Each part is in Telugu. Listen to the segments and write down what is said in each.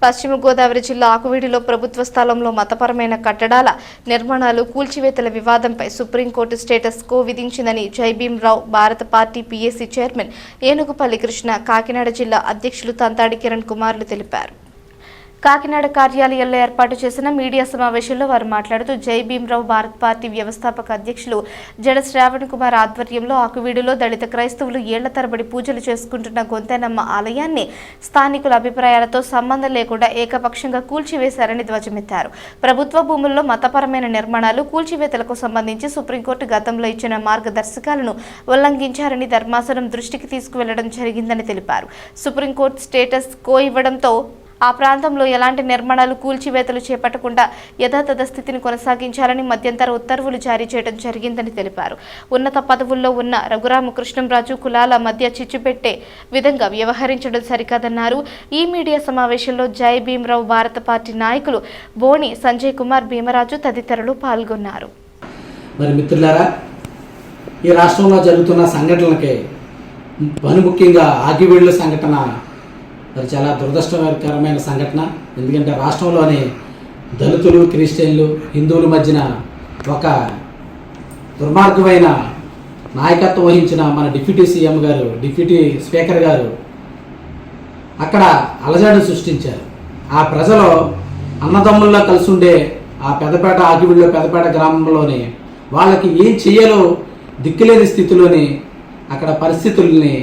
పశ్చిమ గోదావరి జిల్లా ఆకువీడిలో ప్రభుత్వ స్థలంలో మతపరమైన కట్టడాల నిర్మాణాలు కూల్చివేతల వివాదంపై సుప్రీంకోర్టు స్టేటస్ కో విధించిందని జైభీంరావు భారత party PAC chairman Enugupalli Krishna, Kakinada జిల్లా అధ్యక్షులు తంతాడి కిరణ్ కుమార్లు తెలిపారు. కాకినాడ కార్యాలయంలో ఏర్పాటు చేసిన మీడియా సమావేశంలో వారు మాట్లాడుతూ జైభీంరావు భారత పార్టీ వ్యవస్థాపక అధ్యక్షులు జడ శ్రావణ్ కుమార్ ఆధ్వర్యంలో ఆకువీడులో దళిత క్రైస్తవులు ఏళ్ల తరబడి పూజలు చేసుకుంటున్న గొంతెనమ్మ ఆలయాన్ని స్థానికుల అభిప్రాయాలతో సంబంధం లేకుండా ఏకపక్షంగా కూల్చివేశారని ధ్వజమెత్తారు. ప్రభుత్వ భూముల్లో మతపరమైన నిర్మాణాలు కూల్చివేతలకు సంబంధించి సుప్రీంకోర్టు గతంలో ఇచ్చిన మార్గదర్శకాలను ఉల్లంఘించారని ధర్మాసనం దృష్టికి తీసుకువెళ్లడం జరిగిందని తెలిపారు. సుప్రీంకోర్టు స్టేటస్ కో ఇవ్వడంతో ఆ ప్రాంతంలో ఎలాంటి నిర్మాణాలు కూల్చివేతలు చేపట్టకుండా యథాతథ స్థితిని కొనసాగించాలని మధ్యంతర ఉత్తర్వులు జారీ చేయడం జరిగిందని తెలిపారు. ఉన్నత పదవుల్లో ఉన్న రఘురామకృష్ణంరాజు కులాల మధ్య చిచ్చు పెట్టే విధంగా వ్యవహరించడం సరికాదన్నారు. ఈ మీడియా సమావేశంలో జైభీంరావు భారత పార్టీ నాయకులు బోని సంజయ్ కుమార్, భీమరాజు తదితరులు పాల్గొన్నారు. మరి మిత్రులారా, ఈ రాష్ట్రంలో జరుగుతున్న సంఘటనలకి ముఖ్యంగా ఆగివీళ్ళ సంఘటన అది చాలా దురదృష్టకరమైన సంఘటన. ఎందుకంటే రాష్ట్రంలోని దళితులు, క్రిస్టియన్లు, హిందువుల మధ్యన ఒక దుర్మార్గమైన నాయకత్వం వహించిన మన డిప్యూటీ సీఎం గారు, డిప్యూటీ స్పీకర్ గారు అక్కడ అలజడిని సృష్టించారు. ఆ ప్రజలు అన్నదమ్ముల్లో కలిసి ఉండే ఆ పెద్దపేట ఆగివిడిలో పెద్దపేట గ్రామంలోని వాళ్ళకి ఏం చెయ్యాలో దిక్కులేని స్థితిలోని అక్కడ పరిస్థితుల్ని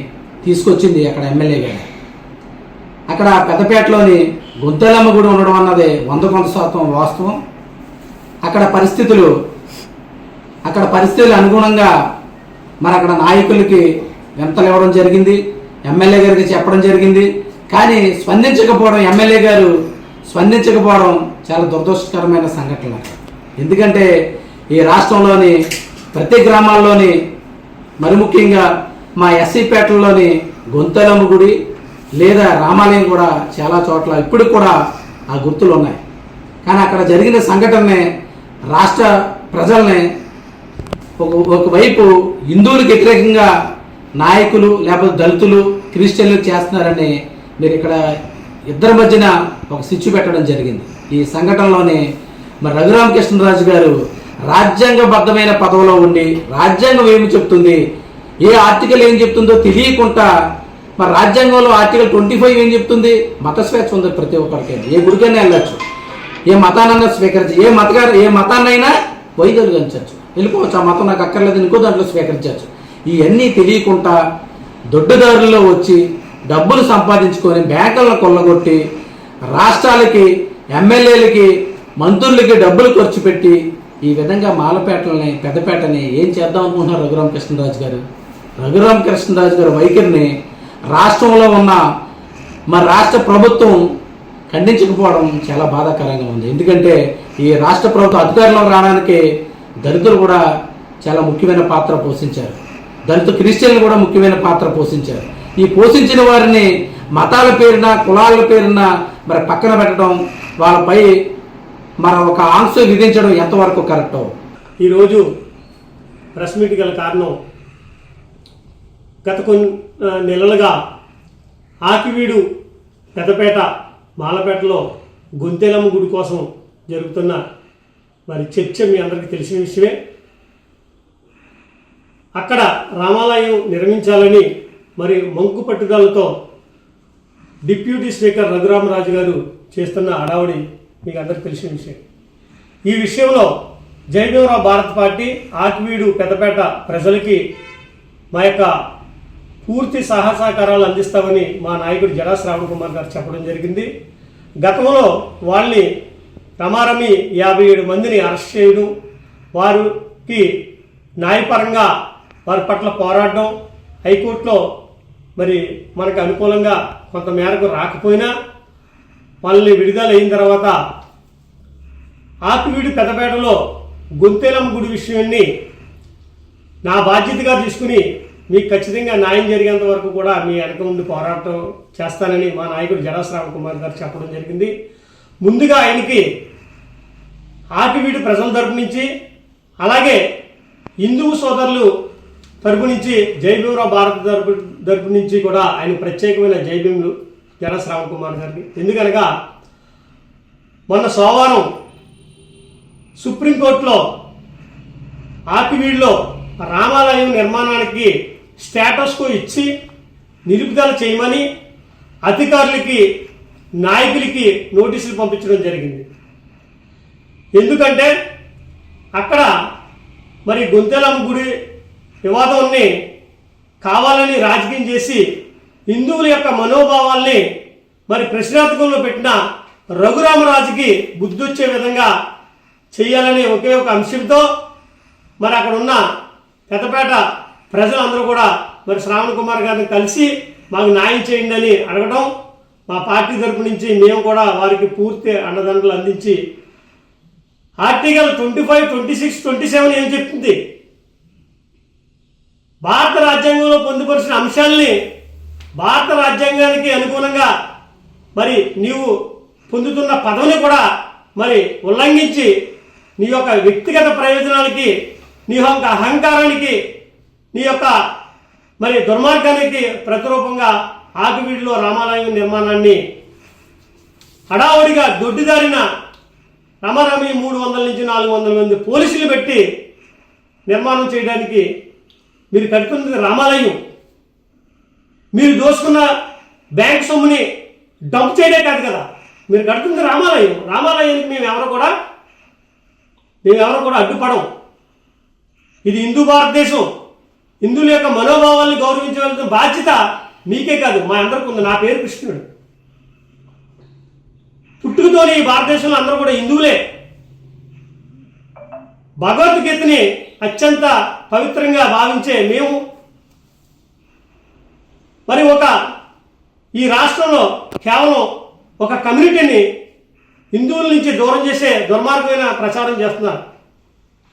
తీసుకొచ్చింది అక్కడ ఎమ్మెల్యే గారు. అక్కడ పెద్దపేటలోని గొంతెలమ్మ గుడి ఉండడం అన్నది 100% వాస్తవం. అక్కడ పరిస్థితులు అనుగుణంగా మరి అక్కడ నాయకులకి వెంతలు ఇవ్వడం జరిగింది, ఎమ్మెల్యే గారికి చెప్పడం జరిగింది. కానీ ఎమ్మెల్యే గారు స్పందించకపోవడం చాలా దురదృష్టకరమైన సంఘటన. ఎందుకంటే ఈ రాష్ట్రంలోని ప్రతి గ్రామాల్లోని మరి ముఖ్యంగా మా ఎస్సీపేటలోని గొంతెలమ్మ గుడి లేదా రామాలయం కూడా చాలా చోట్ల ఇప్పుడు కూడా ఆ గుర్తులు ఉన్నాయి. కానీ అక్కడ జరిగిన సంఘటననే రాష్ట్ర ప్రజల్ని ఒకవైపు హిందువులకు వ్యతిరేకంగా నాయకులు లేకపోతే దళితులు, క్రిస్టియన్లు చేస్తున్నారని మీరు ఇక్కడ ఇద్దరి మధ్యన ఒక సిచ్చు పెట్టడం జరిగింది. ఈ సంఘటనలోనే మరి రఘురామకృష్ణరాజు గారు రాజ్యాంగబద్ధమైన పదవిలో ఉండి రాజ్యాంగం ఏమి చెప్తుంది, ఏ ఆర్టికల్ ఏం చెప్తుందో తెలియకుండా మరి రాజ్యాంగంలో ఆర్టికల్ 25 ఏం చెప్తుంది? మత స్వేచ్ఛ ఉంది ప్రతి ఒక్కరికి. ఏ గుడికైనా వెళ్ళచ్చు, ఏ మతానైనా స్వీకరించచ్చు, ఏ మతాన్నైనా వైదొలిగించవచ్చు, వెళ్ళిపోవచ్చు. ఆ మతం నాకు అక్కర్లేదు, ఇంకో దాంట్లో స్వీకరించవచ్చు. ఇవన్నీ తెలియకుండా దొడ్డుదారుల్లో వచ్చి డబ్బులు సంపాదించుకొని బ్యాంకులను కొల్లగొట్టి రాష్ట్రాలకి, ఎమ్మెల్యేలకి, మంత్రులకి డబ్బులు ఖర్చు పెట్టి ఈ విధంగా మాలపేటలని, పెద్దపేటని ఏం చేద్దాం అనుకుంటున్నారు రఘురామకృష్ణరాజు గారు వైఖరిని రాష్ట్రంలో ఉన్న మరి రాష్ట్ర ప్రభుత్వం ఖండించకపోవడం చాలా బాధాకరంగా ఉంది. ఎందుకంటే ఈ రాష్ట్ర ప్రభుత్వం అధికారంలో రావడానికి దళితులు కూడా చాలా ముఖ్యమైన పాత్ర పోషించారు, దళిత క్రిస్టియన్లు కూడా ముఖ్యమైన పాత్ర పోషించారు. ఈ పోషించిన వారిని మతాల పేరున, కులాల పేరున మరి పక్కన పెట్టడం, వాళ్ళపై మరి ఒక ఆంక్ష విధించడం ఎంతవరకు కరెక్టో. ఈరోజు ప్రెస్ మీట్ గల కారణం, గత కొన్ని నెలలుగా ఆకివీడు, పెద్దపేట, మాలపేటలో గొంతెలమ్మ గుడి కోసం జరుగుతున్న మరి చర్చ మీ అందరికీ తెలిసిన విషయమే. అక్కడ రామాలయం నిర్మించాలని మరి మంకు పట్టుదలతో డిప్యూటీ స్పీకర్ రఘురామరాజు గారు చేస్తున్న హడావుడి మీకు అందరికీ తెలిసిన విషయం. ఈ విషయంలో జైభీంరావు భారత పార్టీ ఆకివీడు, పెద్దపేట ప్రజలకి మా యొక్క పూర్తి సహకారాలు అందిస్తామని మా నాయకుడు జడా శ్రావణ్ కుమార్ గారు చెప్పడం జరిగింది. గతంలో వాళ్ళని రమారమి 57 మందిని అరెస్ట్ చేయడం, వారికి న్యాయపరంగా వారి పట్ల పోరాడడం, హైకోర్టులో మరి మనకు అనుకూలంగా కొంత మేరకు రాకపోయినా వాళ్ళని విడుదల అయిన తర్వాత ఆకివీడు, పెద్దపేటలో గొంతెలమ్మ గుడి విషయాన్ని నా బాధ్యతగా తీసుకుని మీకు ఖచ్చితంగా న్యాయం జరిగేంత వరకు కూడా మీ వెనక ముందు పోరాటం చేస్తానని మా నాయకుడు జడా శ్రావణ్ కుమార్ గారు చెప్పడం జరిగింది. ముందుగా ఆయనకి ఆకివీడు ప్రజల తరపు నుంచి, అలాగే హిందూ సోదరులు తరపు నుంచి, జైభీంరావు భారత తరపు నుంచి కూడా ఆయన ప్రత్యేకమైన జైభీములు జడా శ్రావణ్ కుమార్ గారికి. ఎందుకనగా మొన్న సోమవారం సుప్రీంకోర్టులో ఆకివీడులో రామాలయం నిర్మాణానికి స్టేటస్కో ఇచ్చి నిలుపుదల చేయమని అధికారులకి నాయకులకి నోటీసులు పంపించడం జరిగింది. ఎందుకంటే అక్కడ మరి గొంతెలమ్మ గుడి వివాదాన్ని కావాలని రాజకీయం చేసి హిందువుల యొక్క మనోభావాల్ని మరి ప్రశ్నార్థకంలో పెట్టిన రఘురామరాజుకి బుద్ధి వచ్చే విధంగా చేయాలనే ఒకే ఒక అంశంతో మరి అక్కడ ఉన్న పెద్దపేట ప్రజలందరూ కూడా మరి శ్రావణ్ కుమార్ గారిని కలిసి మాకు న్యాయం చేయండి అని అడగడం, మా పార్టీ తరపు నుంచి మేము కూడా వారికి పూర్తి అండదండలు అందించి ఆర్టికల్ 25, 26, 27 ఏం చెప్తుంది, భారత రాజ్యాంగంలో పొందుపరిచిన అంశాలని భారత రాజ్యాంగానికి అనుగుణంగా మరి నీవు పొందుతున్న పదవిని కూడా మరి ఉల్లంఘించి నీ యొక్క వ్యక్తిగత ప్రయోజనాలకి, నీ యొక్క అహంకారానికి, నీ యొక్క మరి దుర్మార్గానికి ప్రతిరూపంగా ఆకివీడులో రామాలయం నిర్మాణాన్ని హడావుడిగా దొడ్డిదారిన రమారమి 300 నుంచి 400 మంది పోలీసులు పెట్టి నిర్మాణం చేయడానికి మీరు కడుతున్నది రామాలయం. మీరు దోసుకున్న బ్యాంక్ సొమ్ముని డంప్ చేయడే కాదు కదా, మీరు కడుతుంది రామాలయం. రామాలయానికి మేము ఎవరు కూడా అడ్డుపడం. ఇది హిందూ భారతదేశం. హిందువుల యొక్క మనోభావాల్ని గౌరవించవలసిన బాధ్యత మీకే కాదు, మా అందరికీ ఉంది. నా పేరు కృష్ణుడు. పుట్టుకతోని ఈ భారతదేశంలో అందరూ కూడా హిందువులే. భగవద్గీతని అత్యంత పవిత్రంగా భావించే మేము మరి ఈ రాష్ట్రంలో కేవలం ఒక కమ్యూనిటీని హిందువుల నుంచి దూరం చేసే దుర్మార్గమైన ప్రచారం చేస్తున్నారు.